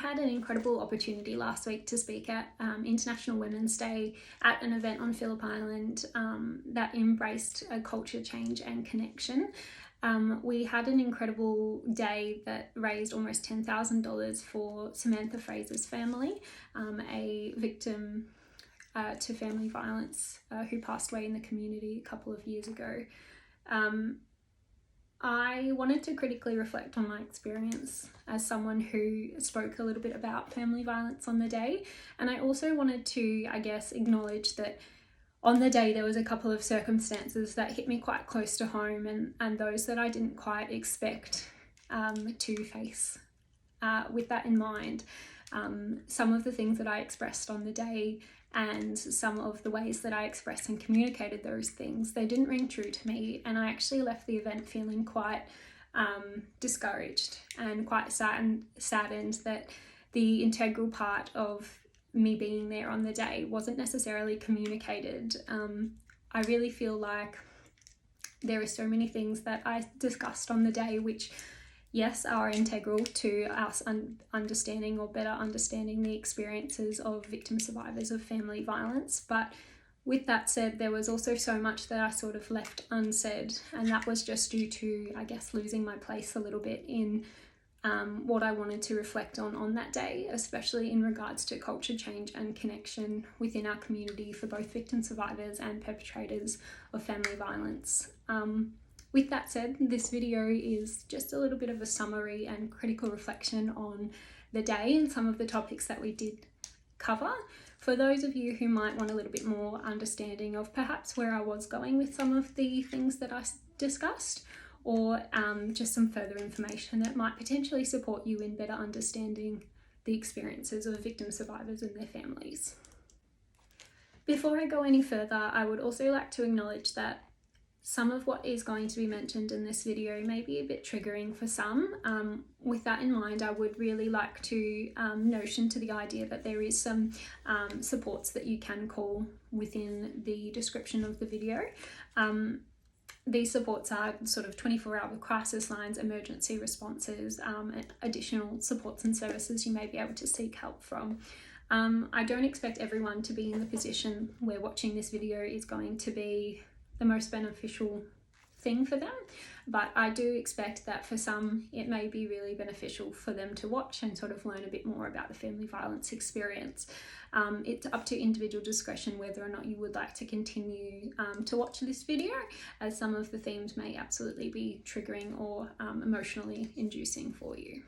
had an incredible opportunity last week to speak at International Women's Day at an event on Phillip Island that embraced a culture change and connection. We had an incredible day that raised almost $10,000 for Samantha Fraser's family, a victim to family violence who passed away in the community a couple of years ago. I wanted to critically reflect on my experience as someone who spoke a little bit about family violence on the day, and I also wanted to, acknowledge that on the day there was a couple of circumstances that hit me quite close to home and those that I didn't quite expect to face. With that in mind, some of the things that I expressed on the day and some of the ways that I expressed and communicated those things, they didn't ring true to me, and I actually left the event feeling quite discouraged and quite saddened that the integral part of me being there on the day wasn't necessarily communicated. I really feel like there are so many things that I discussed on the day which, yes, are integral to us understanding or better understanding the experiences of victim survivors of family violence. But with that said, there was also so much that I sort of left unsaid, and that was just due to, losing my place a little bit in what I wanted to reflect on that day, especially in regards to culture change and connection within our community for both victim survivors and perpetrators of family violence. With that said, this video is just a little bit of a summary and critical reflection on the day and some of the topics that we did cover. For those of you who might want a little bit more understanding of perhaps where I was going with some of the things that I discussed, or just some further information that might potentially support you in better understanding the experiences of victim survivors and their families. Before I go any further, I would also like to acknowledge that some of what is going to be mentioned in this video may be a bit triggering for some. With that in mind, I would really like to notion to the idea that there is some supports that you can call within the description of the video. These supports are sort of 24-hour crisis lines, emergency responses, and additional supports and services you may be able to seek help from. I don't expect everyone to be in the position where watching this video is going to be the most beneficial thing for them, but I do expect that for some it may be really beneficial for them to watch and sort of learn a bit more about the family violence experience. It's up to individual discretion whether or not you would like to continue to watch this video, as some of the themes may absolutely be triggering or emotionally inducing for you.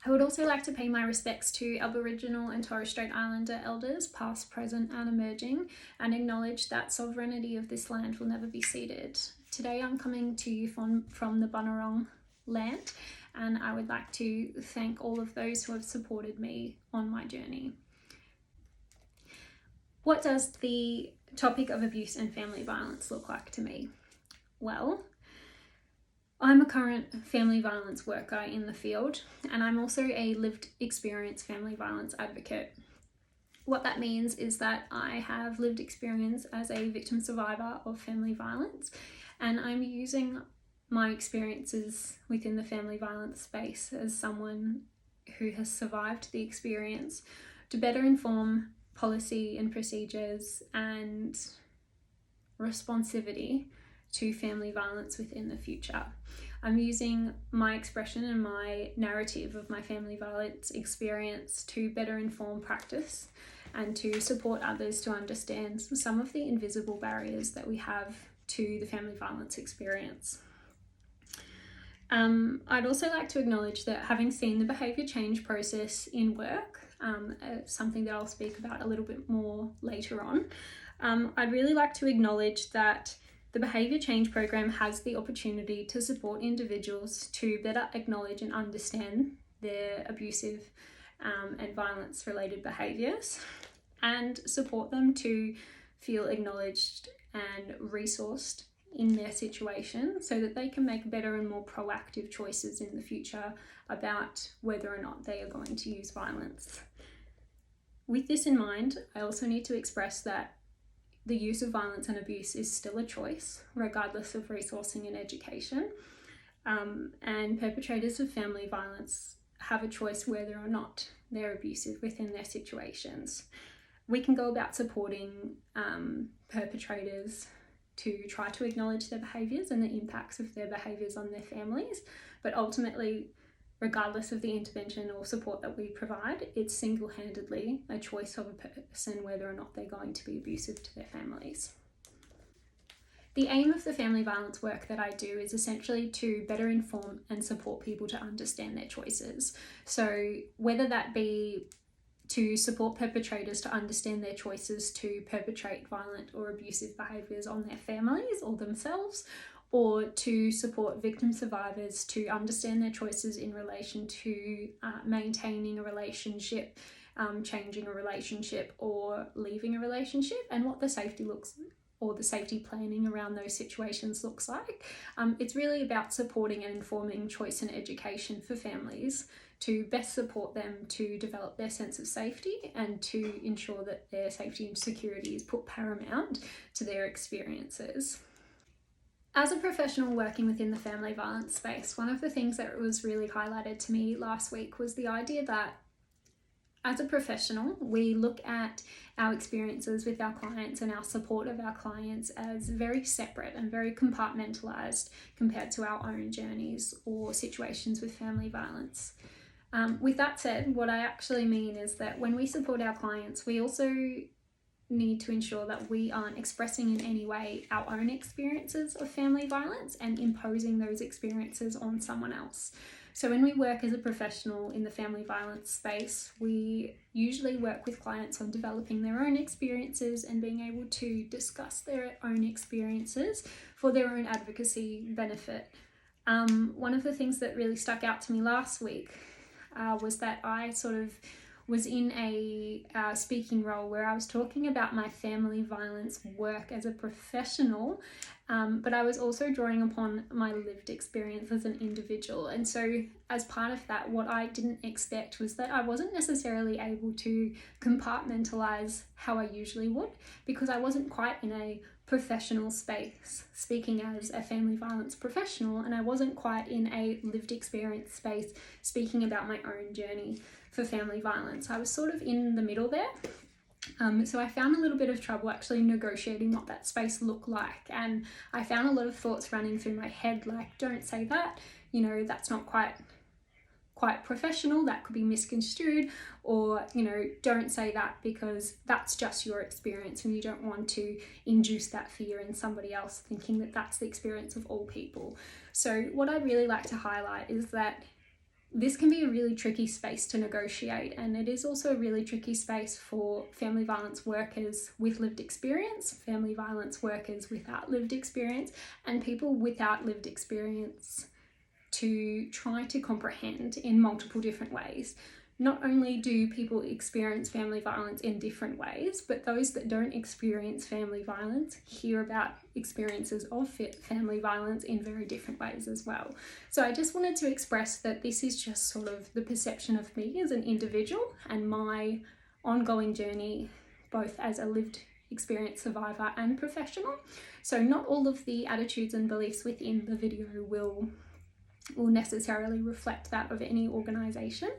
I would also like to pay my respects to Aboriginal and Torres Strait Islander elders, past, present and emerging, and acknowledge that sovereignty of this land will never be ceded. Today I'm coming to you from the Bunurong land, and I would like to thank all of those who have supported me on my journey. What does the topic of abuse and family violence look like to me? Well, I'm a current family violence worker in the field, and I'm also a lived experience family violence advocate. What that means is that I have lived experience as a victim survivor of family violence, and I'm using my experiences within the family violence space as someone who has survived the experience to better inform policy and procedures and responsivity to family violence within the future. I'm using my expression and my narrative of my family violence experience to better inform practice and to support others to understand some of the invisible barriers that we have to the family violence experience. I'd also like to acknowledge that, having seen the behaviour change process in work, something that I'll speak about a little bit more later on, I'd really like to acknowledge that the Behaviour Change Program has the opportunity to support individuals to better acknowledge and understand their abusive and violence-related behaviours, and support them to feel acknowledged and resourced in their situation so that they can make better and more proactive choices in the future about whether or not they are going to use violence. With this in mind, I also need to express that the use of violence and abuse is still a choice, regardless of resourcing and education. And perpetrators of family violence have a choice whether or not they're abusive within their situations. We can go about supporting perpetrators to try to acknowledge their behaviours and the impacts of their behaviours on their families, but ultimately, regardless of the intervention or support that we provide, it's single-handedly a choice of a person whether or not they're going to be abusive to their families. The aim of the family violence work that I do is essentially to better inform and support people to understand their choices. So whether that be to support perpetrators to understand their choices to perpetrate violent or abusive behaviours on their families or themselves, or to support victim survivors to understand their choices in relation to maintaining a relationship, changing a relationship, or leaving a relationship, and what the safety planning around those situations looks like. It's really about supporting and informing choice and education for families to best support them to develop their sense of safety and to ensure that their safety and security is put paramount to their experiences. As a professional working within the family violence space, one of the things that was really highlighted to me last week was the idea that as a professional, we look at our experiences with our clients and our support of our clients as very separate and very compartmentalised compared to our own journeys or situations with family violence. With that said, what I actually mean is that when we support our clients, we also need to ensure that we aren't expressing in any way our own experiences of family violence and imposing those experiences on someone else. So when we work as a professional in the family violence space, we usually work with clients on developing their own experiences and being able to discuss their own experiences for their own advocacy benefit. One of the things that really stuck out to me last week was that I sort of was in a speaking role where I was talking about my family violence work as a professional, but I was also drawing upon my lived experience as an individual. And so as part of that, what I didn't expect was that I wasn't necessarily able to compartmentalize how I usually would, because I wasn't quite in a professional space speaking as a family violence professional, and I wasn't quite in a lived experience space speaking about my own journey for family violence. I was sort of in the middle there. So I found a little bit of trouble actually negotiating what that space looked like, and I found a lot of thoughts running through my head like, don't say that, that's not quite professional, that could be misconstrued, or don't say that because that's just your experience and you don't want to induce that fear in somebody else thinking that that's the experience of all people. So what I'd really like to highlight is that this can be a really tricky space to negotiate, and it is also a really tricky space for family violence workers with lived experience, family violence workers without lived experience, and people without lived experience to try to comprehend in multiple different ways. Not only do people experience family violence in different ways, but those that don't experience family violence hear about experiences of family violence in very different ways as well. So I just wanted to express that this is just sort of the perception of me as an individual and my ongoing journey, both as a lived experience survivor and professional. So not all of the attitudes and beliefs within the video will necessarily reflect that of any organisation.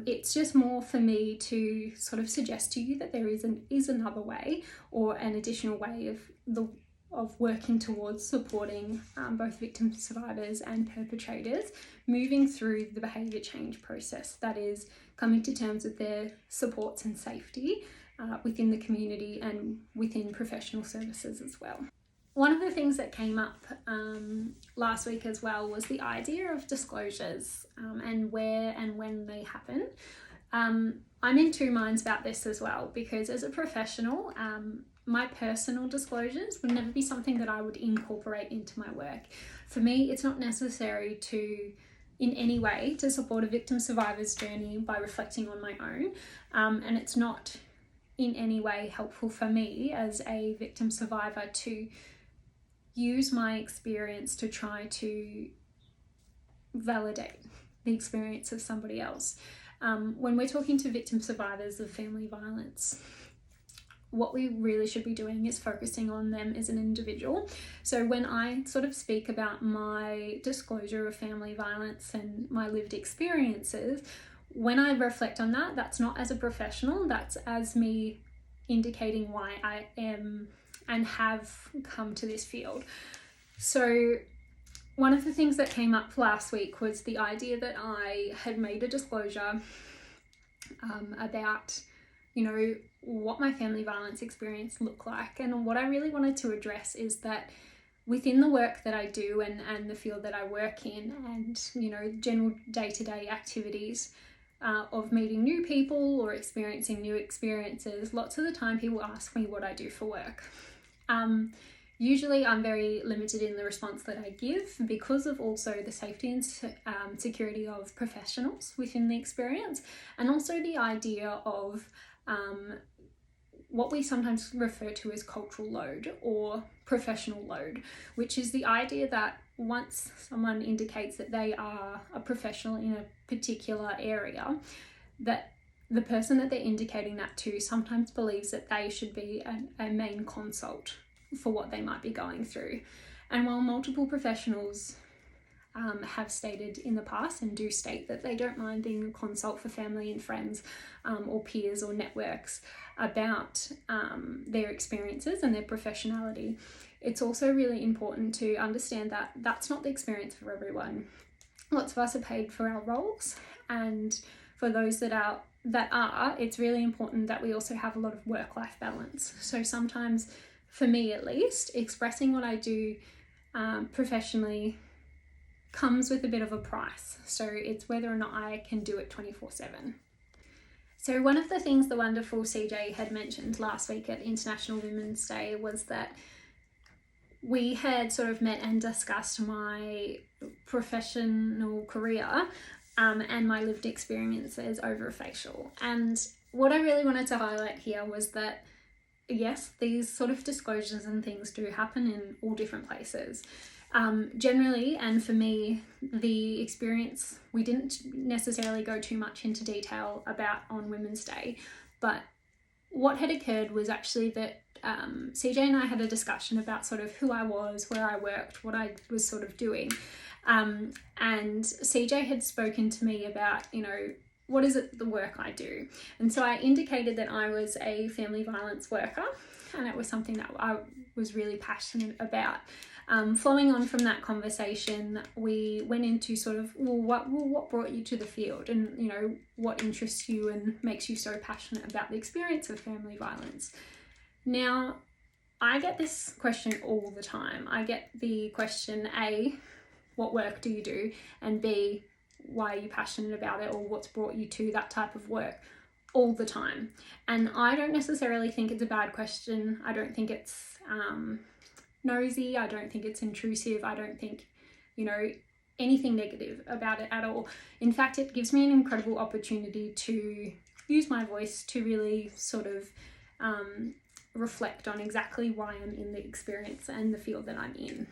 It's just more for me to sort of suggest to you that there is another way, or an additional way of working towards supporting both victim survivors and perpetrators moving through the behaviour change process, that is coming to terms with their supports and safety within the community and within professional services as well. One of the things that came up last week as well was the idea of disclosures and where and when they happen. I'm in two minds about this as well, because as a professional, my personal disclosures would never be something that I would incorporate into my work. For me, it's not necessary to in any way to support a victim survivor's journey by reflecting on my own, and it's not in any way helpful for me as a victim survivor to use my experience to try to validate the experience of somebody else. When we're talking to victim survivors of family violence, what we really should be doing is focusing on them as an individual. So when I sort of speak about my disclosure of family violence and my lived experiences, when I reflect on that, that's not as a professional, that's as me indicating why I am and have come to this field. So one of the things that came up last week was the idea that I had made a disclosure about, what my family violence experience looked like. And what I really wanted to address is that within the work that I do and the field that I work in and, general day-to-day activities of meeting new people or experiencing new experiences, lots of the time people ask me what I do for work. Usually I'm very limited in the response that I give because of also the safety and security of professionals within the experience, and also the idea of what we sometimes refer to as cultural load or professional load, which is the idea that once someone indicates that they are a professional in a particular area, that the person that they're indicating that to sometimes believes that they should be a main consult for what they might be going through. And while multiple professionals have stated in the past and do state that they don't mind being a consult for family and friends or peers or networks about their experiences and their professionality, it's also really important to understand that that's not the experience for everyone. Lots of us are paid for our roles, and for those that are, it's really important that we also have a lot of work-life balance. So sometimes, for me at least, expressing what I do professionally comes with a bit of a price. So it's whether or not I can do it 24/7. So one of the things the wonderful CJ had mentioned last week at International Women's Day was that we had sort of met and discussed my professional career and my lived experiences over a facial. And what I really wanted to highlight here was that yes, these sort of disclosures and things do happen in all different places. Generally, and for me, the experience, we didn't necessarily go too much into detail about on Women's Day, but what had occurred was actually that CJ and I had a discussion about sort of who I was, where I worked, what I was sort of doing. And CJ had spoken to me about, what is it, the work I do? And so I indicated that I was a family violence worker, and it was something that I was really passionate about. Flowing on from that conversation, we went into sort of, what brought you to the field, and, what interests you and makes you so passionate about the experience of family violence. Now, I get this question all the time. I get the question, A, what work do you do? And B, why are you passionate about it, or what's brought you to that type of work, all the time. And I don't necessarily think it's a bad question. I don't think it's nosy. I don't think it's intrusive. I don't think, anything negative about it at all. In fact, it gives me an incredible opportunity to use my voice to really sort of reflect on exactly why I'm in the experience and the field that I'm in.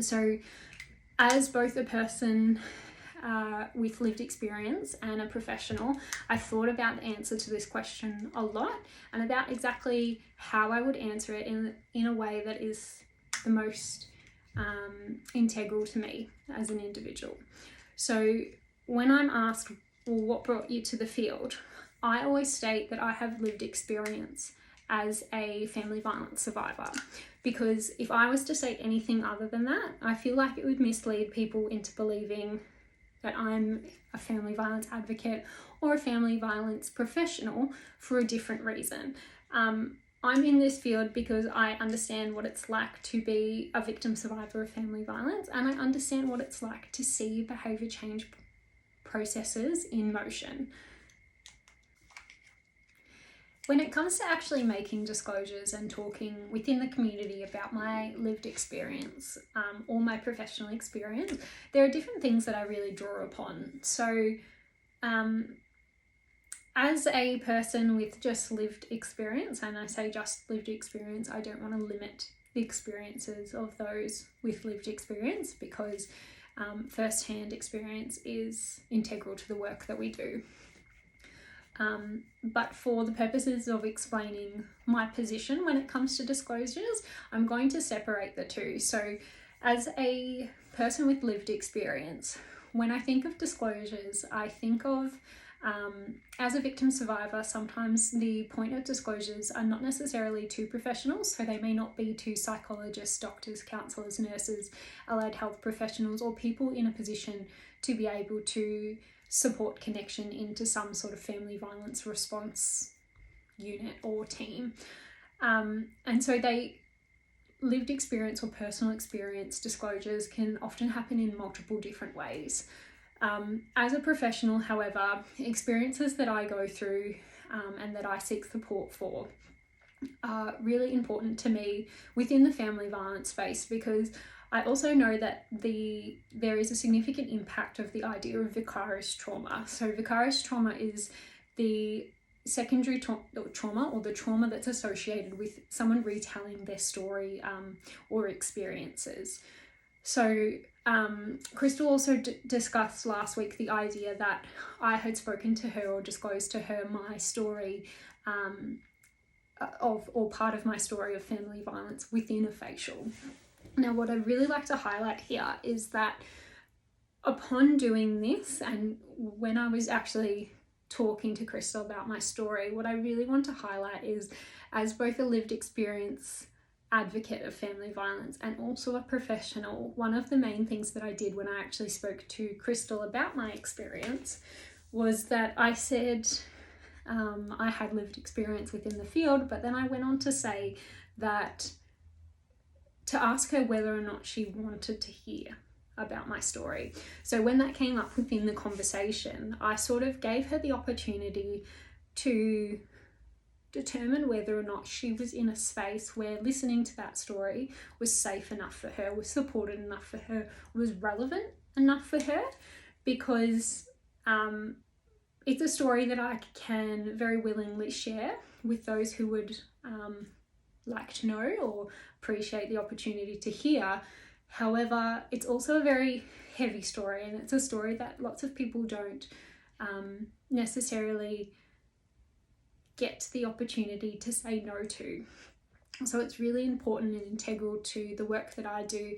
So as both a person with lived experience and a professional, I thought about the answer to this question a lot and about exactly how I would answer it in a way that is the most integral to me as an individual. So when I'm asked, well, what brought you to the field? I always state that I have lived experience as a family violence survivor, because if I was to say anything other than that, I feel like it would mislead people into believing that I'm a family violence advocate or a family violence professional for a different reason. I'm in this field because I understand what it's like to be a victim survivor of family violence, and I understand what it's like to see behaviour change processes in motion. When it comes to actually making disclosures and talking within the community about my lived experience or my professional experience, there are different things that I really draw upon. So as a person with just lived experience, and I say just lived experience, I don't want to limit the experiences of those with lived experience, because first-hand experience is integral to the work that we do. But for the purposes of explaining my position when it comes to disclosures, I'm going to separate the two. So as a person with lived experience, when I think of disclosures, I think of as a victim survivor, sometimes the point of disclosures are not necessarily to professionals, so they may not be to psychologists, doctors, counsellors, nurses, allied health professionals, or people in a position to be able to support connection into some sort of family violence response unit or team. And so lived experience or personal experience disclosures can often happen in multiple different ways. As a professional, however, experiences that I go through and that I seek support for are really important to me within the family violence space, because I also know that there is a significant impact of the idea of vicarious trauma. So vicarious trauma is the secondary trauma, or the trauma that's associated with someone retelling their story or experiences. So Crystal also discussed last week the idea that I had spoken to her or disclosed to her my story or part of my story of family violence within a facial. Now, what I'd really like to highlight here is that upon doing this, and when I was actually talking to Crystal about my story, what I really want to highlight is, as both a lived experience advocate of family violence and also a professional, one of the main things that I did when I actually spoke to Crystal about my experience was that I said I had lived experience within the field, but then I went on to say that to ask her whether or not she wanted to hear about my story. So when that came up within the conversation, I sort of gave her the opportunity to determine whether or not she was in a space where listening to that story was safe enough for her, was supported enough for her, was relevant enough for her, because it's a story that I can very willingly share with those who would like to know or appreciate the opportunity to hear. However, it's also a very heavy story, and it's a story that lots of people don't necessarily get the opportunity to say no to. So it's really important and integral to the work that I do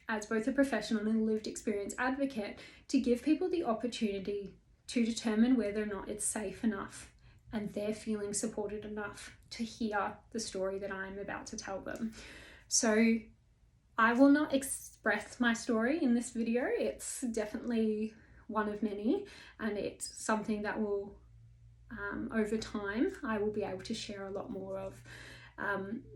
as both a professional and a lived experience advocate to give people the opportunity to determine whether or not it's safe enough and they're feeling supported enough to hear the story that I'm about to tell them. So I will not express my story in this video. It's definitely one of many, and it's something that will over time I will be able to share a lot more of.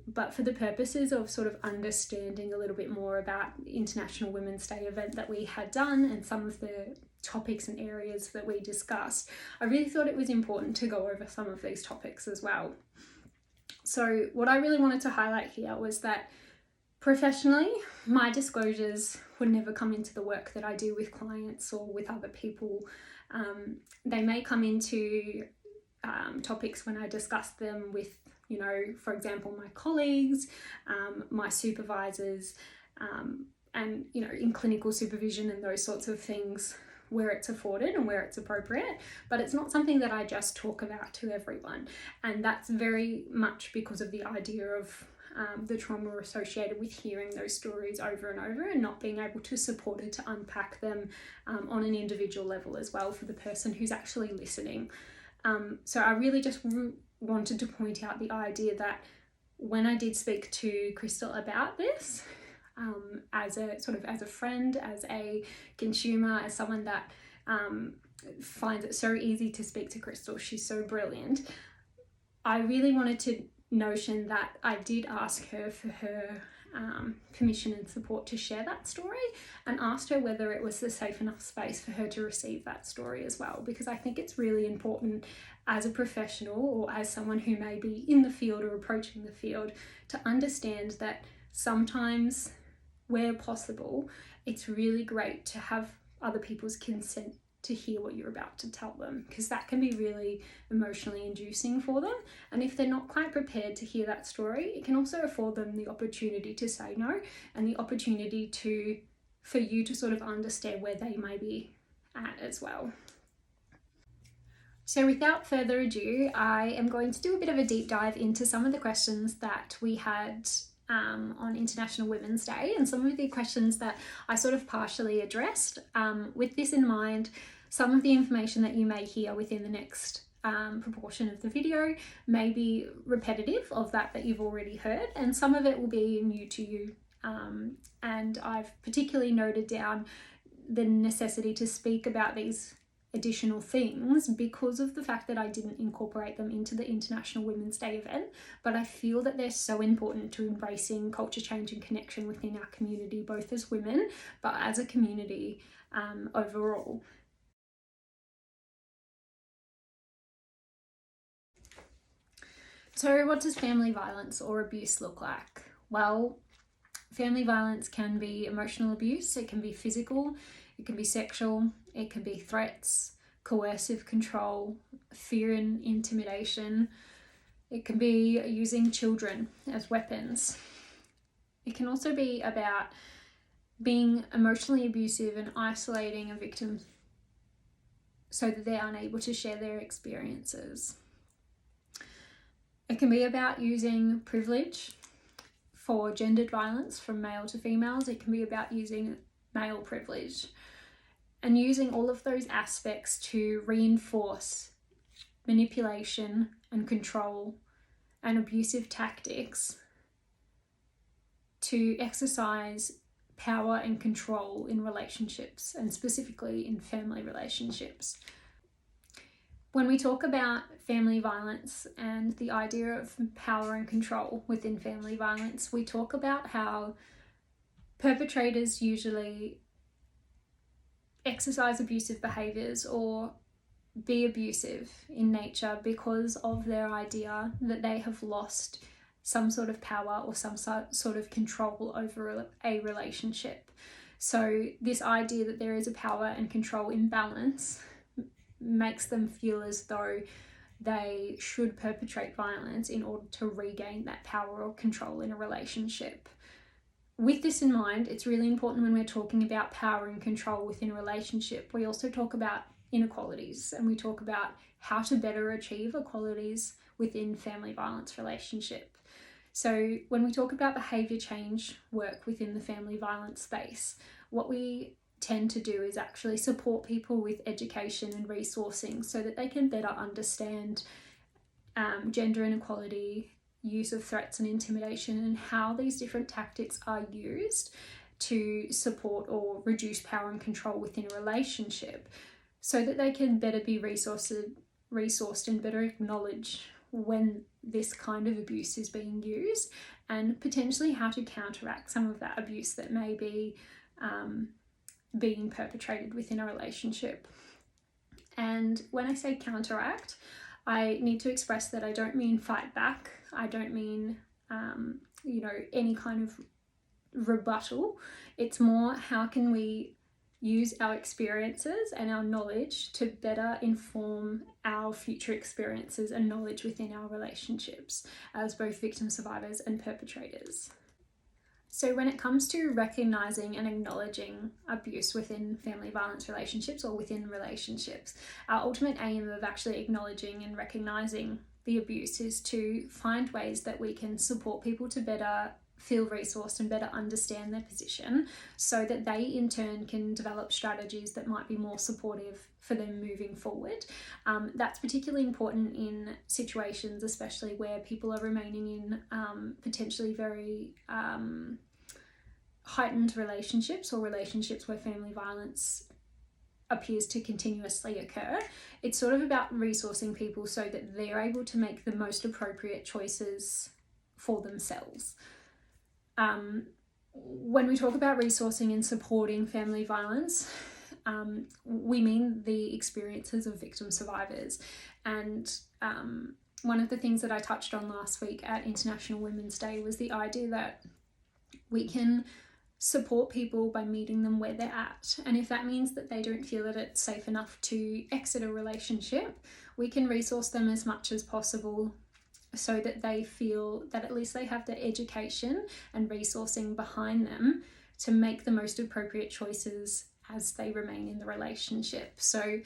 But for the purposes of sort of understanding a little bit more about the International Women's Day event that we had done and some of the topics and areas that we discussed, I really thought it was important to go over some of these topics as well. So what I really wanted to highlight here was that professionally, my disclosures would never come into the work that I do with clients or with other people. They may come into topics when I discuss them with, for example, my colleagues, my supervisors, and, in clinical supervision and those sorts of things where it's afforded and where it's appropriate. But it's not something that I just talk about to everyone. And that's very much because of the idea of the trauma associated with hearing those stories over and over and not being able to support it, to unpack them on an individual level as well for the person who's actually listening. So I really just wanted to point out the idea that when I did speak to Crystal about this, as a friend, as a consumer, as someone that finds it so easy to speak to Crystal, she's so brilliant, I really wanted to notion that I did ask her for her permission and support to share that story, and asked her whether it was a safe enough space for her to receive that story as well, because I think it's really important as a professional or as someone who may be in the field or approaching the field to understand that sometimes where possible, it's really great to have other people's consent to hear what you're about to tell them, because that can be really emotionally inducing for them. And if they're not quite prepared to hear that story, it can also afford them the opportunity to say no, and the opportunity for you to sort of understand where they may be at as well. So without further ado, I am going to do a bit of a deep dive into some of the questions that we had on International Women's Day, and some of the questions that I sort of partially addressed. With this in mind, some of the information that you may hear within the next proportion of the video may be repetitive of that you've already heard, and some of it will be new to you. And I've particularly noted down the necessity to speak about these additional things because of the fact that I didn't incorporate them into the International Women's Day event, but I feel that they're so important to embracing culture change and connection within our community, both as women, but as a community overall. So what does family violence or abuse look like? Well, family violence can be emotional abuse, it can be physical, it can be sexual, it can be threats, coercive control, fear and intimidation. It can be using children as weapons. It can also be about being emotionally abusive and isolating a victim so that they're unable to share their experiences. It can be about using privilege for gendered violence from male to females. It can be about using male privilege and using all of those aspects to reinforce manipulation and control and abusive tactics to exercise power and control in relationships, and specifically in family relationships. When we talk about family violence and the idea of power and control within family violence, we talk about how perpetrators usually exercise abusive behaviours or be abusive in nature because of their idea that they have lost some sort of power or some sort of control over a relationship. So this idea that there is a power and control imbalance makes them feel as though they should perpetrate violence in order to regain that power or control in a relationship. With this in mind, it's really important when we're talking about power and control within a relationship, we also talk about inequalities, and we talk about how to better achieve equalities within family violence relationship. So when we talk about behaviour change work within the family violence space, what we tend to do is actually support people with education and resourcing so that they can better understand gender inequality, use of threats and intimidation, and how these different tactics are used to support or reduce power and control within a relationship, so that they can better be resourced and better acknowledge when this kind of abuse is being used, and potentially how to counteract some of that abuse that may be being perpetrated within a relationship. And when I say counteract, I need to express that I don't mean fight back. I don't mean, any kind of rebuttal. It's more, how can we use our experiences and our knowledge to better inform our future experiences and knowledge within our relationships as both victim survivors and perpetrators. So when it comes to recognising and acknowledging abuse within family violence relationships or within relationships, our ultimate aim of actually acknowledging and recognising the abuse is to find ways that we can support people to better feel resourced and better understand their position, so that they in turn can develop strategies that might be more supportive for them moving forward. That's particularly important in situations especially where people are remaining in potentially very heightened relationships, or relationships where family violence appears to continuously occur. It's sort of about resourcing people so that they're able to make the most appropriate choices for themselves. When we talk about resourcing and supporting family violence, we mean the experiences of victim survivors. And one of the things that I touched on last week at International Women's Day was the idea that we can support people by meeting them where they're at. And if that means that they don't feel that it's safe enough to exit a relationship, we can resource them as much as possible so that they feel that at least they have the education and resourcing behind them to make the most appropriate choices as they remain in the relationship. So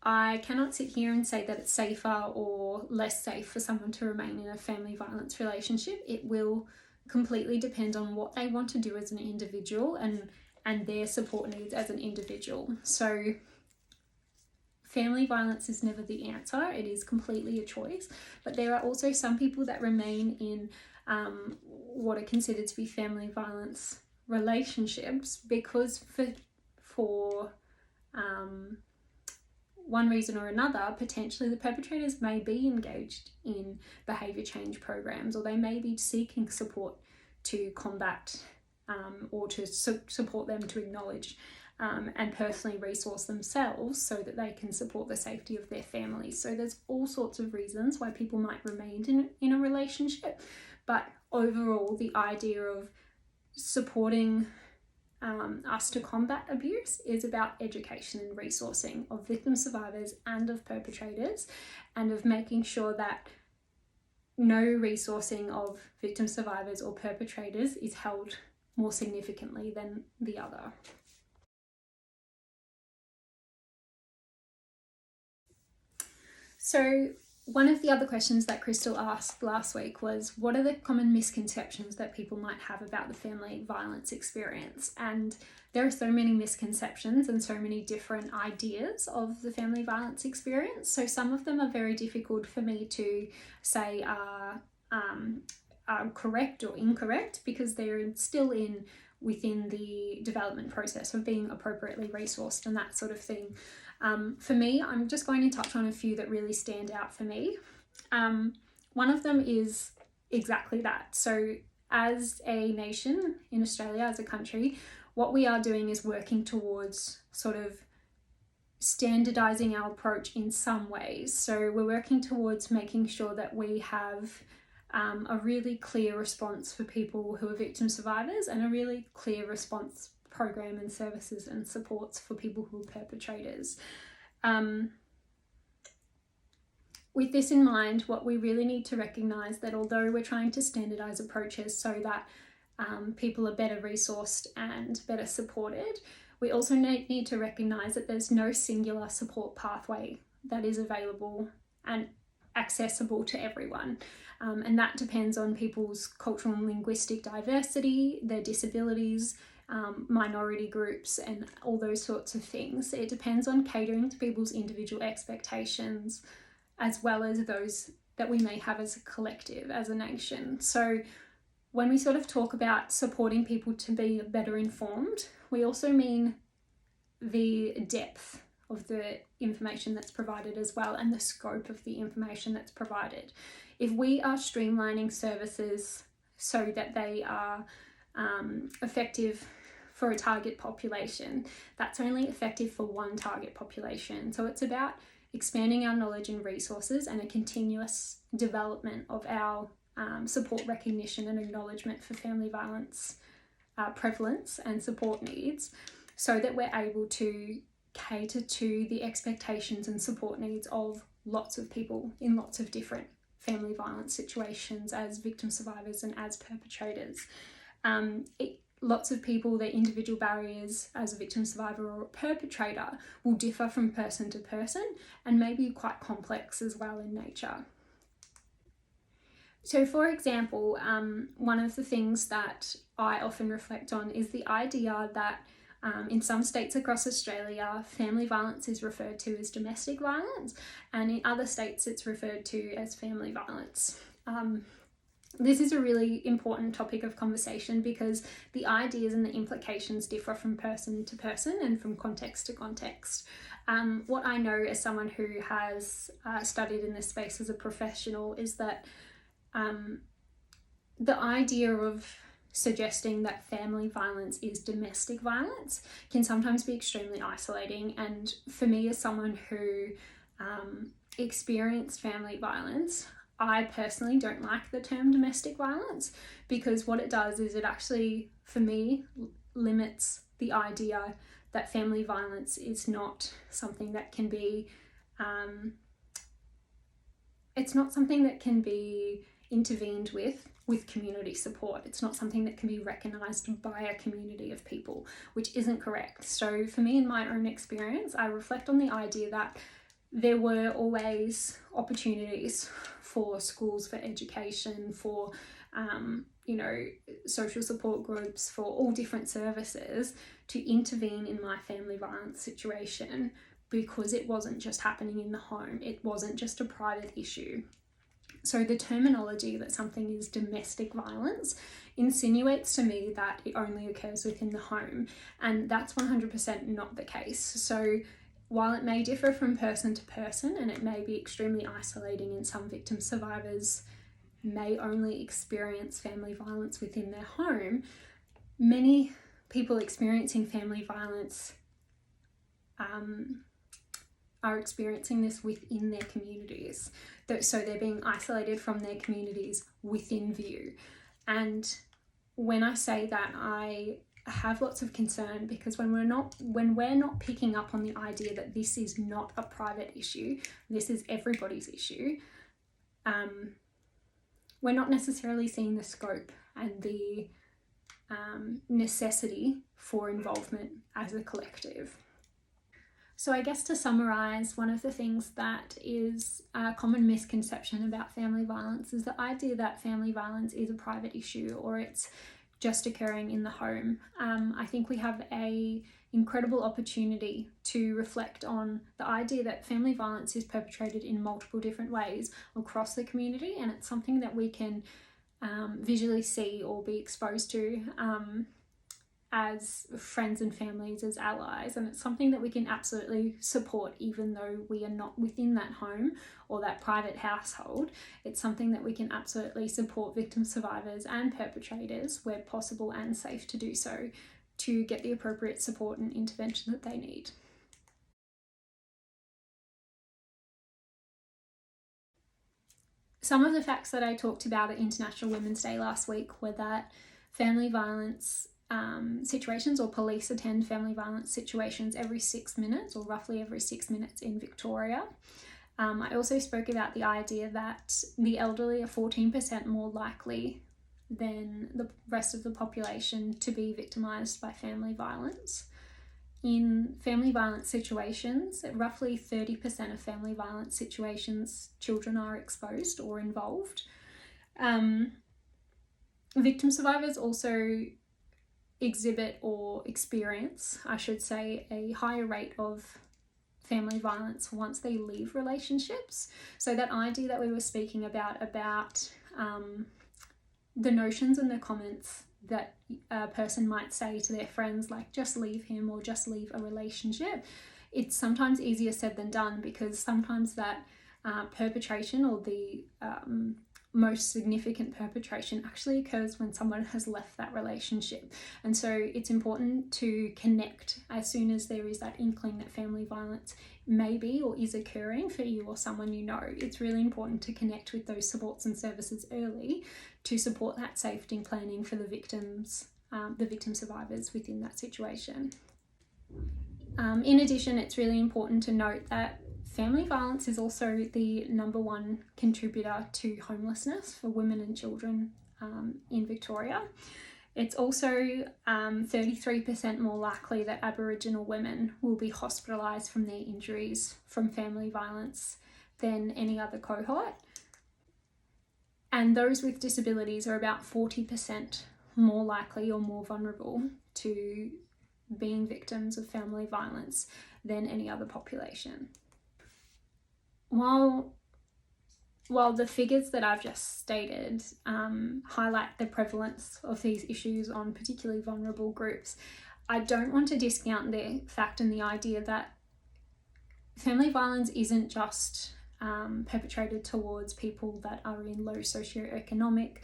I cannot sit here and say that it's safer or less safe for someone to remain in a family violence relationship. It will completely depend on what they want to do as an individual and their support needs as an individual. So family violence is never the answer. It is completely a choice. But there are also some people that remain in what are considered to be family violence relationships because for one reason or another, potentially the perpetrators may be engaged in behaviour change programs, or they may be seeking support to combat or to support them to acknowledge and personally resource themselves so that they can support the safety of their families. So there's all sorts of reasons why people might remain in a relationship, but overall the idea of supporting us to combat abuse is about education and resourcing of victim survivors and of perpetrators, and of making sure that no resourcing of victim survivors or perpetrators is held more significantly than the other. So one of the other questions that Crystal asked last week was, what are the common misconceptions that people might have about the family violence experience? And there are so many misconceptions and so many different ideas of the family violence experience. So some of them are very difficult for me to say are correct or incorrect because they're still within the development process of being appropriately resourced and that sort of thing. For me, I'm just going to touch on a few that really stand out for me. One of them is exactly that. So as a nation in Australia, as a country, what we are doing is working towards sort of standardizing our approach in some ways. So we're working towards making sure that we have a really clear response for people who are victim survivors and a really clear response program and services and supports for people who are perpetrators. With this in mind, what we really need to recognise that although we're trying to standardise approaches so that people are better resourced and better supported, we also need to recognise that there's no singular support pathway that is available and accessible to everyone. And that depends on people's cultural and linguistic diversity, their disabilities, minority groups, and all those sorts of things. It depends on catering to people's individual expectations, as well as those that we may have as a collective, as a nation. So when we sort of talk about supporting people to be better informed, we also mean the depth of the information that's provided as well, and the scope of the information that's provided. If we are streamlining services so that they are effective for a target population, that's only effective for one target population. So it's about expanding our knowledge and resources and a continuous development of our support recognition and acknowledgement for family violence prevalence and support needs, so that we're able to cater to the expectations and support needs of lots of people in lots of different family violence situations as victim survivors and as perpetrators. Lots of people, their individual barriers as a victim survivor or a perpetrator will differ from person to person and may be quite complex as well in nature. So for example, one of the things that I often reflect on is the idea that in some states across Australia, family violence is referred to as domestic violence, and in other states it's referred to as family violence. This is a really important topic of conversation because the ideas and the implications differ from person to person and from context to context. What I know as someone who has studied in this space as a professional is that the idea of suggesting that family violence is domestic violence can sometimes be extremely isolating. And for me, as someone who experienced family violence, I personally don't like the term domestic violence, because what it does is it actually, for me, limits the idea that family violence is not something that can be, it's not something that can be intervened with community support. It's not something that can be recognised by a community of people, which isn't correct. So for me, in my own experience, I reflect on the idea that there were always opportunities for schools, for education, for social support groups, for all different services to intervene in my family violence situation, because it wasn't just happening in the home, it wasn't just a private issue. So the terminology that something is domestic violence insinuates to me that it only occurs within the home, and that's 100% not the case. So while it may differ from person to person, and it may be extremely isolating, and some victim survivors may only experience family violence within their home, many people experiencing family violence are experiencing this within their communities. So they're being isolated from their communities within view. And when I say that, I have lots of concern, because when we're not picking up on the idea that this is not a private issue, this is everybody's issue, we're not necessarily seeing the scope and the necessity for involvement as a collective. So I guess to summarise, one of the things that is a common misconception about family violence is the idea that family violence is a private issue, or it's just occurring in the home. I think we have an incredible opportunity to reflect on the idea that family violence is perpetrated in multiple different ways across the community, and it's something that we can visually see or be exposed to as friends and families, as allies, and it's something that we can absolutely support even though we are not within that home or that private household. It's something that we can absolutely support victim survivors and perpetrators where possible and safe to do so, to get the appropriate support and intervention that they need. Some of the facts that I talked about at International Women's Day last week were that family violence situations, or police attend family violence situations every 6 minutes, or roughly every 6 minutes in Victoria. I also spoke about the idea that the elderly are 14% more likely than the rest of the population to be victimised by family violence. In family violence situations, roughly 30% of family violence situations, children are exposed or involved. Victim survivors also exhibit, or experience, I should say, a higher rate of family violence once they leave relationships. So that idea that we were speaking about the notions and the comments that a person might say to their friends, like just leave him or just leave a relationship, it's sometimes easier said than done, because sometimes that perpetration, or the most significant perpetration, actually occurs when someone has left that relationship. And so it's important to connect as soon as there is that inkling that family violence may be or is occurring for you or someone you know. It's really important to connect with those supports and services early to support that safety planning for the victims, the victim survivors within that situation. In addition, it's really important to note that family violence is also the #1 contributor to homelessness for women and children in Victoria. It's also 33% more likely that Aboriginal women will be hospitalised from their injuries from family violence than any other cohort. And those with disabilities are about 40% more likely or more vulnerable to being victims of family violence than any other population. While the figures that I've just stated highlight the prevalence of these issues on particularly vulnerable groups, I don't want to discount the fact and the idea that family violence isn't just perpetrated towards people that are in low socioeconomic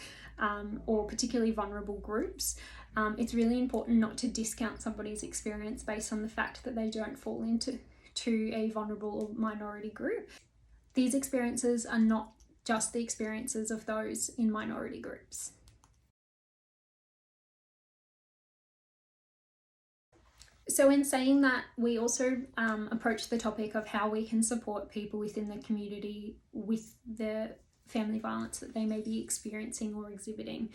or particularly vulnerable groups. It's really important not to discount somebody's experience based on the fact that they don't fall into a vulnerable or minority group. These experiences are not just the experiences of those in minority groups. So in saying that, we also approach the topic of how we can support people within the community with the family violence that they may be experiencing or exhibiting.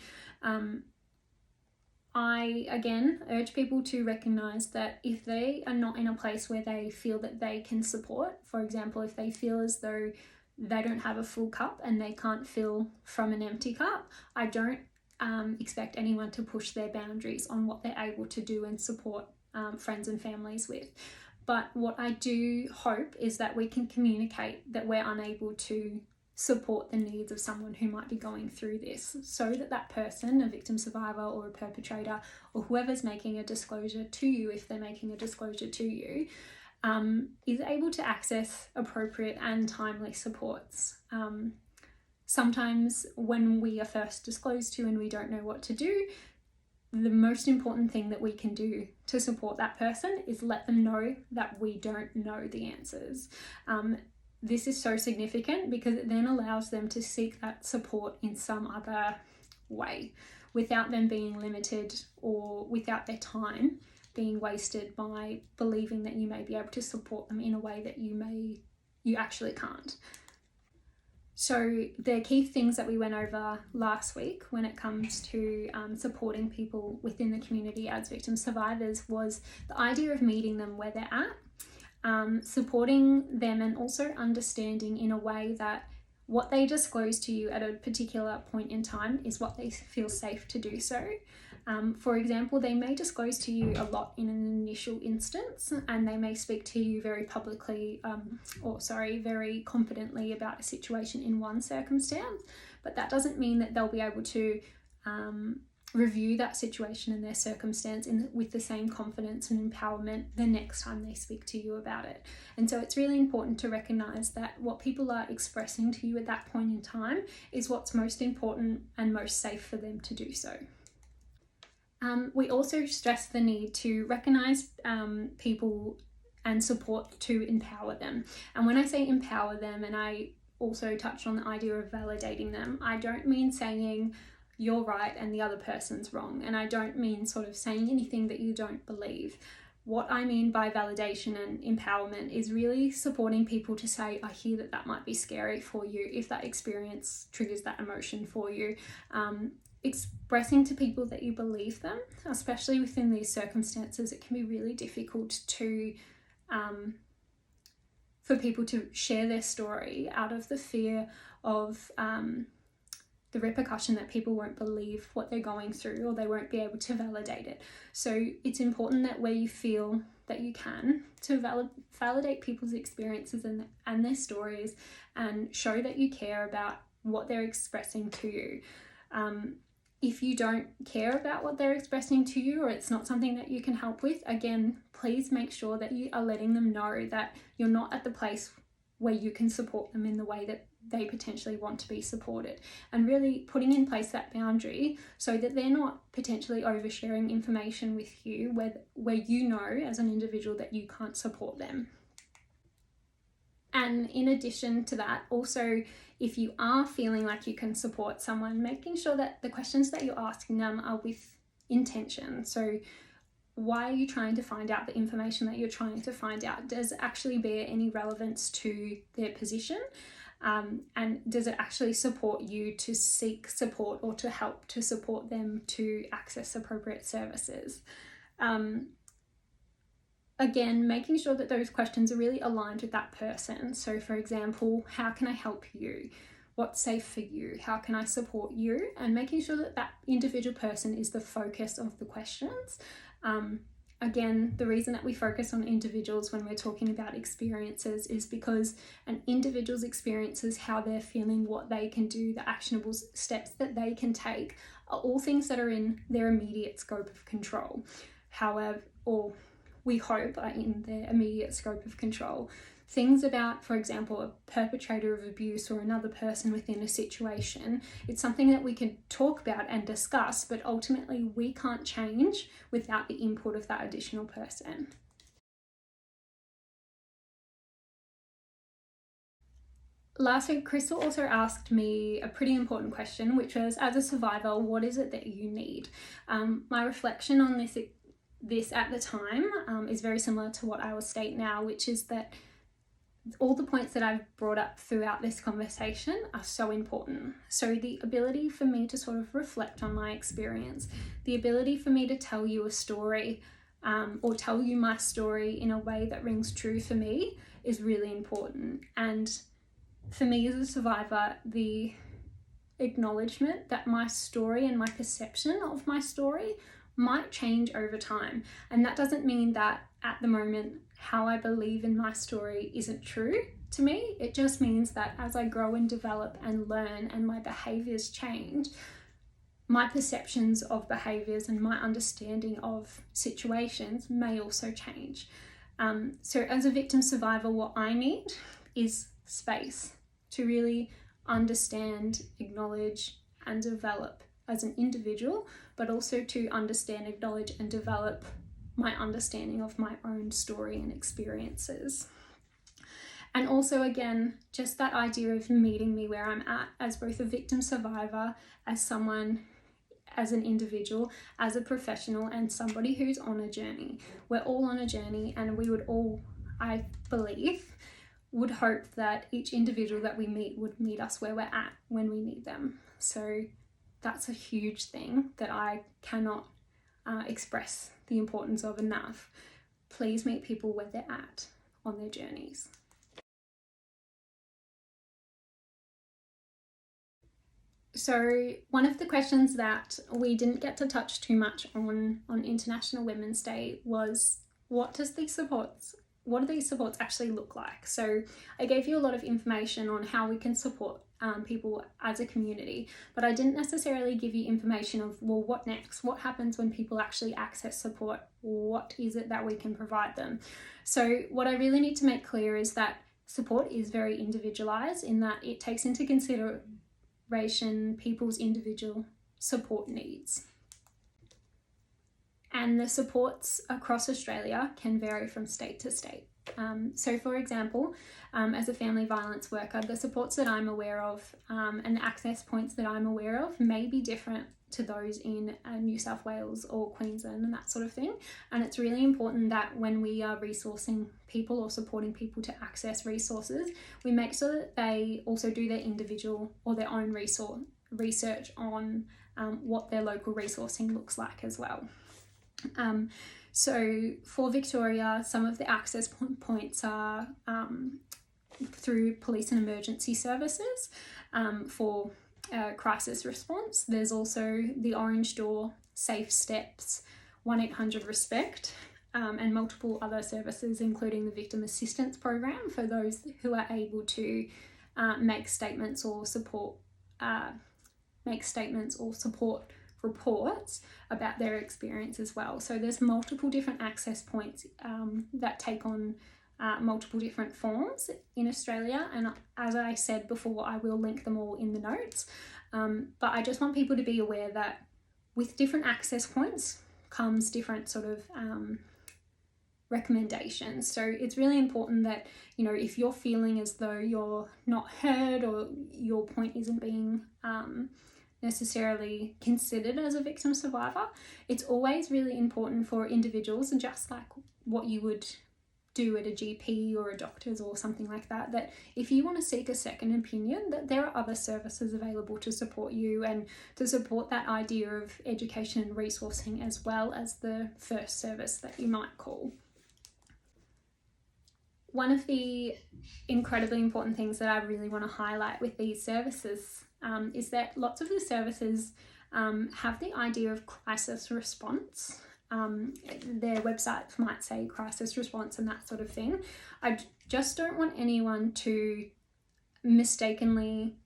I again urge people to recognise that if they are not in a place where they feel that they can support, for example, if they feel as though they don't have a full cup and they can't fill from an empty cup, I don't expect anyone to push their boundaries on what they're able to do and support friends and families with. But what I do hope is that we can communicate that we're unable to support the needs of someone who might be going through this, so that that person, a victim survivor or a perpetrator, or whoever's making a disclosure to you, if they're making a disclosure to you, is able to access appropriate and timely supports. Sometimes when we are first disclosed to and we don't know what to do, the most important thing that we can do to support that person is let them know that we don't know the answers. This is so significant because it then allows them to seek that support in some other way without them being limited or without their time being wasted by believing that you may be able to support them in a way that you actually can't. So the key things that we went over last week when it comes to supporting people within the community as victim survivors was the idea of meeting them where they're at, supporting them, and also understanding in a way that what they disclose to you at a particular point in time is what they feel safe to do so. For example, they may disclose to you a lot in an initial instance, and they may speak to you very publicly, very confidently about a situation in one circumstance, but that doesn't mean that they'll be able to review that situation and their circumstance with the same confidence and empowerment the next time they speak to you about it. And so it's really important to recognise that what people are expressing to you at that point in time is what's most important and most safe for them to do so. We also stress the need to recognise people and support to empower them. And when I say empower them, and I also touched on the idea of validating them, I don't mean saying you're right and the other person's wrong. And I don't mean sort of saying anything that you don't believe. What I mean by validation and empowerment is really supporting people to say, I hear that that might be scary for you, if that experience triggers that emotion for you. Expressing to people that you believe them, especially within these circumstances, it can be really difficult to for people to share their story out of the fear of the repercussion that people won't believe what they're going through, or they won't be able to validate it. So it's important that where you feel that you can, to validate people's experiences and their stories, and show that you care about what they're expressing to you. If you don't care about what they're expressing to you, or it's not something that you can help with, again, please make sure that you are letting them know that you're not at the place where you can support them in the way that they potentially want to be supported, and really putting in place that boundary so that they're not potentially oversharing information with you where you know as an individual that you can't support them. And in addition to that, also, if you are feeling like you can support someone, making sure that the questions that you're asking them are with intention. So why are you trying to find out the information that you're trying to find out? Does it actually bear any relevance to their position? And does it actually support you to seek support or to help to support them to access appropriate services? Again, making sure that those questions are really aligned with that person. So for example, how can I help you? What's safe for you? How can I support you? And making sure that that individual person is the focus of the questions. Again, the reason that we focus on individuals when we're talking about experiences is because an individual's experiences, how they're feeling, what they can do, the actionable steps that they can take, are all things that are in their immediate scope of control. However, or we hope are in their immediate scope of control. Things about, for example, a perpetrator of abuse or another person within a situation, it's something that we can talk about and discuss, but ultimately we can't change without the input of that additional person. Last week, Crystal also asked me a pretty important question, which was, as a survivor, what is it that you need? My reflection on this at the time is very similar to what I will state now, which is that all the points that I've brought up throughout this conversation are so important. So the ability for me to sort of reflect on my experience, the ability for me to tell you a story, or tell you my story in a way that rings true for me, is really important. And for me as a survivor, the acknowledgement that my story and my perception of my story might change over time. And that doesn't mean that at the moment how I believe in my story isn't true to me. It just means that as I grow and develop and learn and my behaviours change, my perceptions of behaviours and my understanding of situations may also change. So as a victim survivor, what I need is space to really understand, acknowledge and develop as an individual, but also to understand, acknowledge and develop my understanding of my own story and experiences. And also, again, just that idea of meeting me where I'm at as both a victim survivor, as someone, as an individual, as a professional, and somebody who's on a journey. We're all on a journey, and we would all, I believe, would hope that each individual that we meet would meet us where we're at when we need them. So that's a huge thing that I cannot express the importance of enough. Please meet people where they're at on their journeys. So one of the questions that we didn't get to touch too much on International Women's Day was, what do these supports actually look like? So I gave you a lot of information on how we can support people as a community, but I didn't necessarily give you information of, well, what next? What happens when people actually access support? What is it that we can provide them? So what I really need to make clear is that support is very individualized in that it takes into consideration people's individual support needs. And the supports across Australia can vary from state to state. So for example, as a family violence worker, the supports that I'm aware of and the access points that I'm aware of may be different to those in New South Wales or Queensland and that sort of thing. And it's really important that when we are resourcing people or supporting people to access resources, we make sure that they also do their individual or their own research on what their local resourcing looks like as well. So for Victoria, some of the access points are through police and emergency services for crisis response. There's also the Orange Door, Safe Steps, 1-800-RESPECT, and multiple other services, including the Victim Assistance Program for those who are able to make statements or support reports about their experience as well. So there's multiple different access points that take on multiple different forms in Australia, and as I said before, I will link them all in the notes, but I just want people to be aware that with different access points comes different sort of recommendations. So it's really important that, you know, if you're feeling as though you're not heard or your point isn't being necessarily considered as a victim survivor, it's always really important for individuals, and just like what you would do at a GP or a doctor's or something like that, that if you want to seek a second opinion, that there are other services available to support you and to support that idea of education and resourcing, as well as the first service that you might call. One of the incredibly important things that I really want to highlight with these services is that lots of the services have the idea of crisis response. Their websites might say crisis response and that sort of thing. I just don't want anyone to mistakenly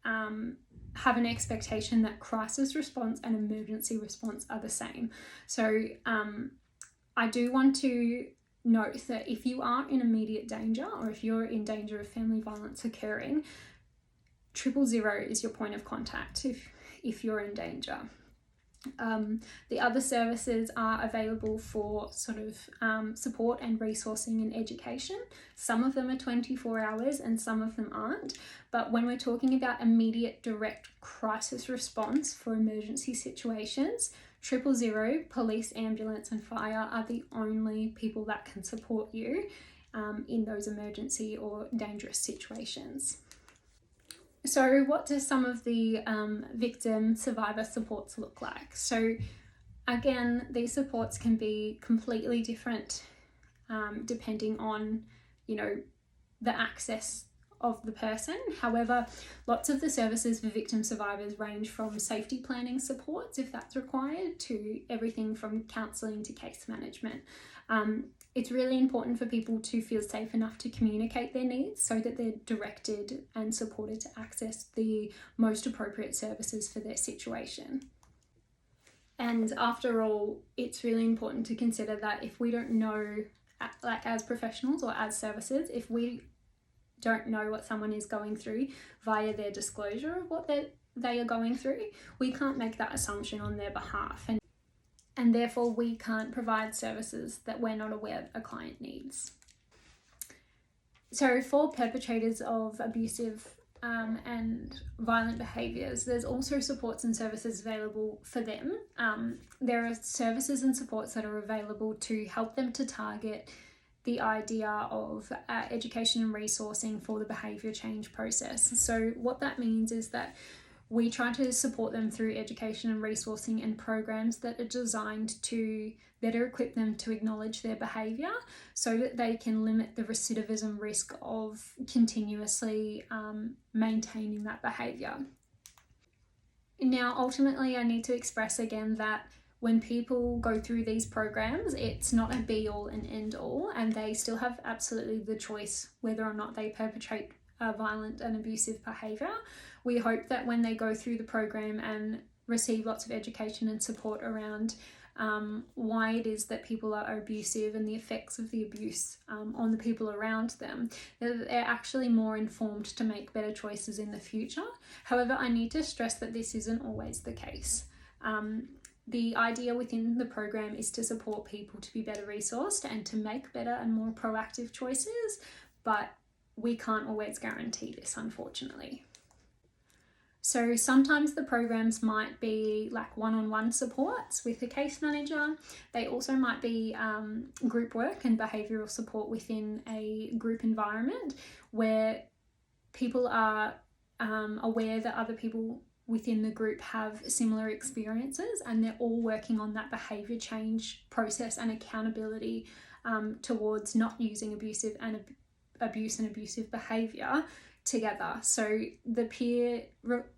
have an expectation that crisis response and emergency response are the same. So I do want to note that if you are in immediate danger, or if you're in danger of family violence occurring, 000 is your point of contact if you're in danger. The other services are available for sort of support and resourcing and education. Some of them are 24 hours and some of them aren't. But when we're talking about immediate direct crisis response for emergency situations, 000, police, ambulance and fire are the only people that can support you in those emergency or dangerous situations. So what do some of the victim survivor supports look like? So again, these supports can be completely different depending on, the access of the person. However, lots of the services for victim survivors range from safety planning supports, if that's required, to everything from counselling to case management. It's really important for people to feel safe enough to communicate their needs so that they're directed and supported to access the most appropriate services for their situation. And after all, it's really important to consider that if we don't know, like as professionals or as services, if we don't know what someone is going through via their disclosure of what they are going through, we can't make that assumption on their behalf. And therefore, we can't provide services that we're not aware a client needs. So for perpetrators of abusive and violent behaviours, there's also supports and services available for them. There are services and supports that are available to help them to target the idea of education and resourcing for the behaviour change process. So what that means is that we try to support them through education and resourcing and programs that are designed to better equip them to acknowledge their behaviour so that they can limit the recidivism risk of continuously maintaining that behaviour. Now, ultimately, I need to express again that when people go through these programs, it's not a be-all and end-all, and they still have absolutely the choice whether or not they perpetrate violent and abusive behaviour. We hope that when they go through the program and receive lots of education and support around why it is that people are abusive and the effects of the abuse on the people around them, that they're actually more informed to make better choices in the future. However, I need to stress that this isn't always the case. The idea within the program is to support people to be better resourced and to make better and more proactive choices, but we can't always guarantee this, unfortunately. So sometimes the programs might be like one-on-one supports with a case manager. They also might be group work and behavioural support within a group environment where people are aware that other people within the group have similar experiences and they're all working on that behaviour change process and accountability towards not using abuse and abusive behaviour together. So the peer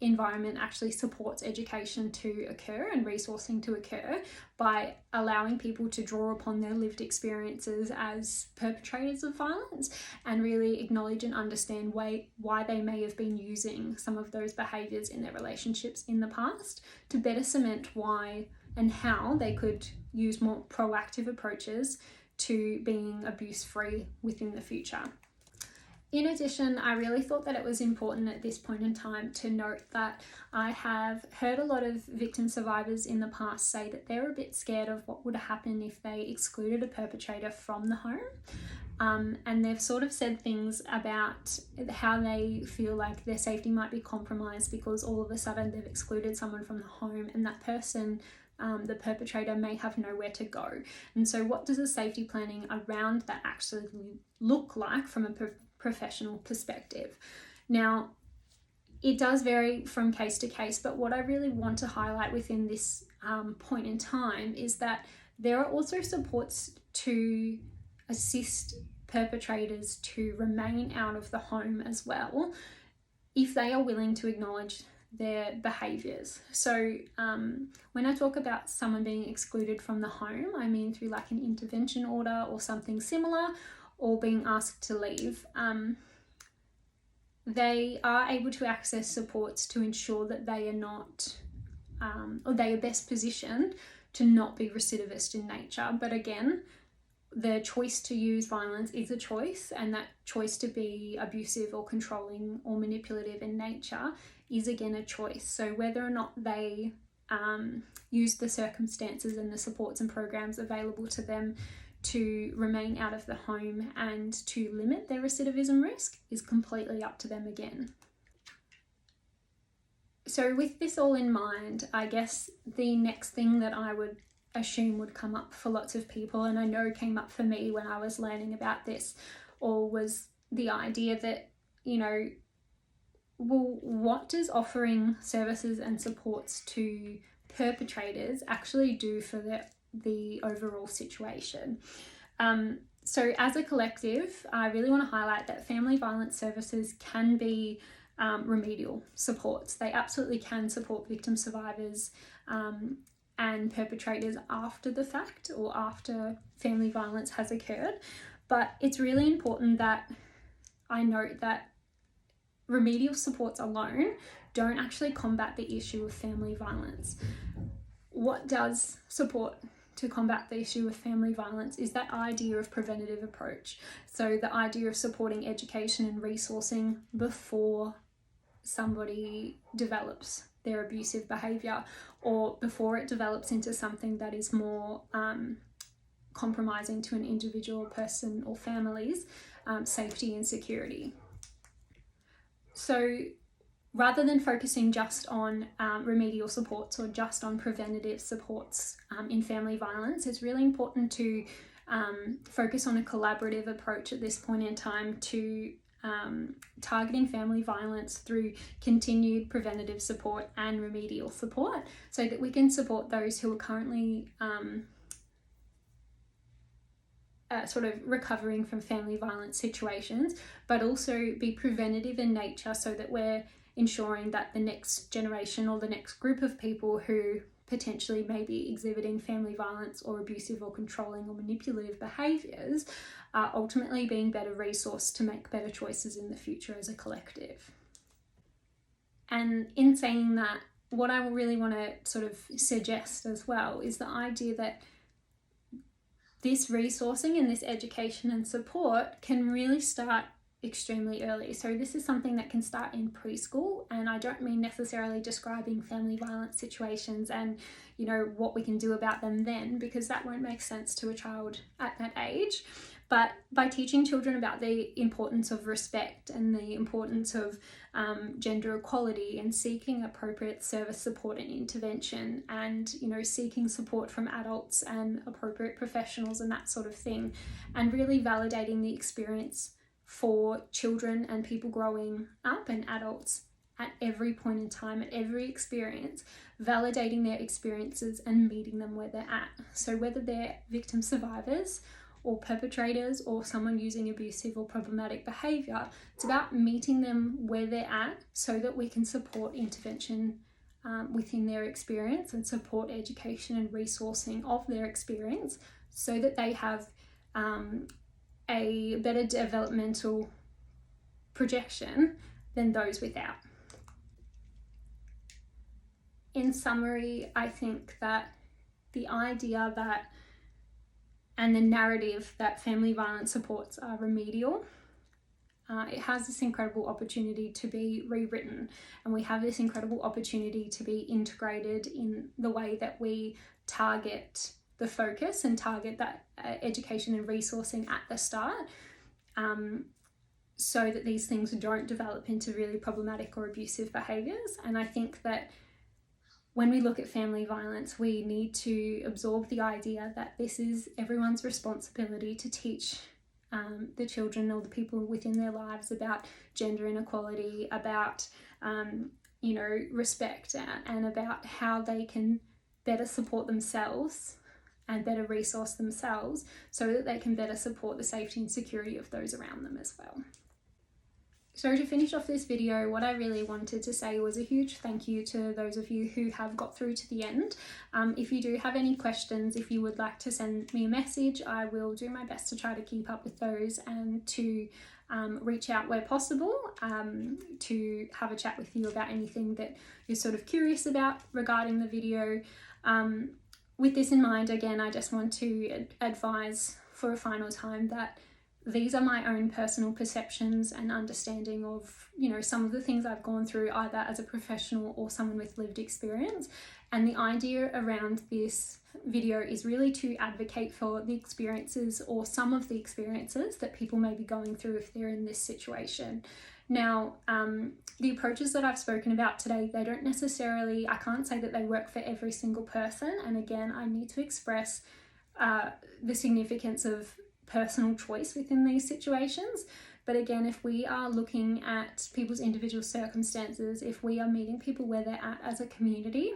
environment actually supports education to occur and resourcing to occur by allowing people to draw upon their lived experiences as perpetrators of violence and really acknowledge and understand why they may have been using some of those behaviours in their relationships in the past to better cement why and how they could use more proactive approaches to being abuse-free within the future. In addition, I really thought that it was important at this point in time to note that I have heard a lot of victim survivors in the past say that they're a bit scared of what would happen if they excluded a perpetrator from the home. And they've sort of said things about how they feel like their safety might be compromised because all of a sudden they've excluded someone from the home and that person, the perpetrator, may have nowhere to go. And so what does the safety planning around that actually look like from a professional perspective? Now, it does vary from case to case, but what I really want to highlight within this point in time is that there are also supports to assist perpetrators to remain out of the home as well if they are willing to acknowledge their behaviours. So when I talk about someone being excluded from the home, I mean through like an intervention order or something similar, or being asked to leave. They are able to access supports to ensure that they are not, or they are best positioned to not be recidivist in nature. But again, the choice to use violence is a choice, and that choice to be abusive or controlling or manipulative in nature is again a choice. So whether or not they use the circumstances and the supports and programs available to them to remain out of the home and to limit their recidivism risk is completely up to them again. So with this all in mind, I guess the next thing that I would assume would come up for lots of people, and I know came up for me when I was learning about this, or was the idea that, you know, well, what does offering services and supports to perpetrators actually do for the overall situation? So as a collective, I really want to highlight that family violence services can be remedial supports. They absolutely can support victim survivors and perpetrators after the fact or after family violence has occurred. But it's really important that I note that remedial supports alone don't actually combat the issue of family violence. What does support to combat the issue of family violence is that idea of preventative approach. So the idea of supporting education and resourcing before somebody develops their abusive behaviour, or before it develops into something that is more compromising to an individual person or family's safety and security. So rather than focusing just on remedial supports or just on preventative supports in family violence, it's really important to focus on a collaborative approach at this point in time to targeting family violence through continued preventative support and remedial support, so that we can support those who are currently sort of recovering from family violence situations, but also be preventative in nature, so that we're ensuring that the next generation or the next group of people who potentially may be exhibiting family violence or abusive or controlling or manipulative behaviours are ultimately being better resourced to make better choices in the future as a collective. And in saying that, what I really want to sort of suggest as well is the idea that this resourcing and this education and support can really start extremely early. So this is something that can start in preschool, and I don't mean necessarily describing family violence situations and, you know, what we can do about them then, because that won't make sense to a child at that age. But by teaching children about the importance of respect and the importance of gender equality and seeking appropriate service support and intervention, and, you know, seeking support from adults and appropriate professionals and that sort of thing, and really validating the experience for children and people growing up and adults at every point in time, at every experience, validating their experiences and meeting them where they're at. So whether they're victim survivors or perpetrators or someone using abusive or problematic behaviour, it's about meeting them where they're at so that we can support intervention within their experience and support education and resourcing of their experience, so that they have a better developmental projection than those without. In summary, I think that the idea that and the narrative that family violence supports are remedial, it has this incredible opportunity to be rewritten, and we have this incredible opportunity to be integrated in the way that we target the focus and target that education and resourcing at the start, so that these things don't develop into really problematic or abusive behaviours. And I think that when we look at family violence, we need to absorb the idea that this is everyone's responsibility to teach the children or the people within their lives about gender inequality, about respect, and about how they can better support themselves and better resource themselves, so that they can better support the safety and security of those around them as well. So to finish off this video, what I really wanted to say was a huge thank you to those of you who have got through to the end. If you do have any questions, if you would like to send me a message, I will do my best to try to keep up with those and to reach out where possible to have a chat with you about anything that you're sort of curious about regarding the video. With this in mind, again, I just want to advise for a final time that these are my own personal perceptions and understanding of, you know, some of the things I've gone through either as a professional or someone with lived experience. And the idea around this video is really to advocate for the experiences or some of the experiences that people may be going through if they're in this situation. Now, the approaches that I've spoken about today, they don't necessarily, I can't say that they work for every single person. And again, I need to express the significance of personal choice within these situations. But again, if we are looking at people's individual circumstances, if we are meeting people where they're at as a community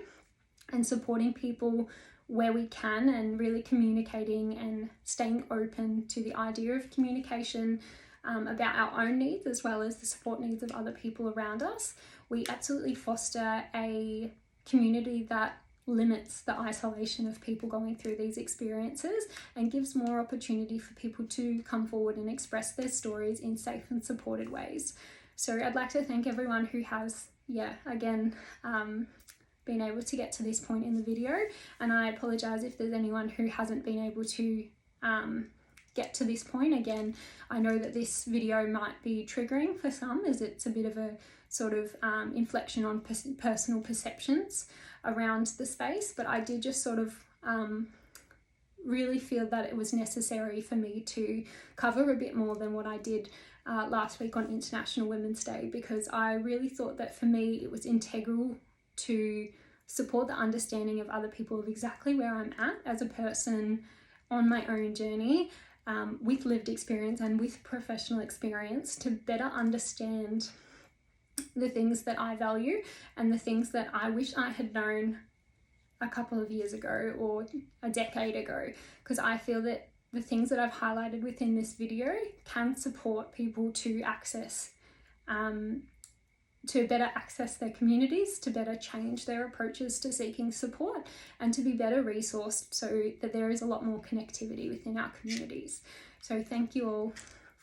and supporting people where we can, and really communicating and staying open to the idea of communication about our own needs as well as the support needs of other people around us, we absolutely foster a community that limits the isolation of people going through these experiences and gives more opportunity for people to come forward and express their stories in safe and supported ways. So I'd like to thank everyone who has, again, been able to get to this point in the video, and I apologize if there's anyone who hasn't been able to get to this point. Again, I know that this video might be triggering for some, as it's a bit of a sort of inflection on personal perceptions around the space, but I did just sort of really feel that it was necessary for me to cover a bit more than what I did last week on International Women's Day, because I really thought that for me it was integral to support the understanding of other people of exactly where I'm at as a person on my own journey, with lived experience and with professional experience, to better understand the things that I value and the things that I wish I had known a couple of years ago or a decade ago, because I feel that the things that I've highlighted within this video can support people to access to better access their communities, to better change their approaches to seeking support, and to be better resourced so that there is a lot more connectivity within our communities. So thank you all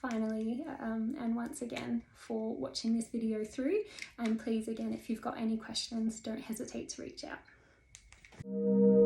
finally and once again for watching this video through, and please again, if you've got any questions, don't hesitate to reach out.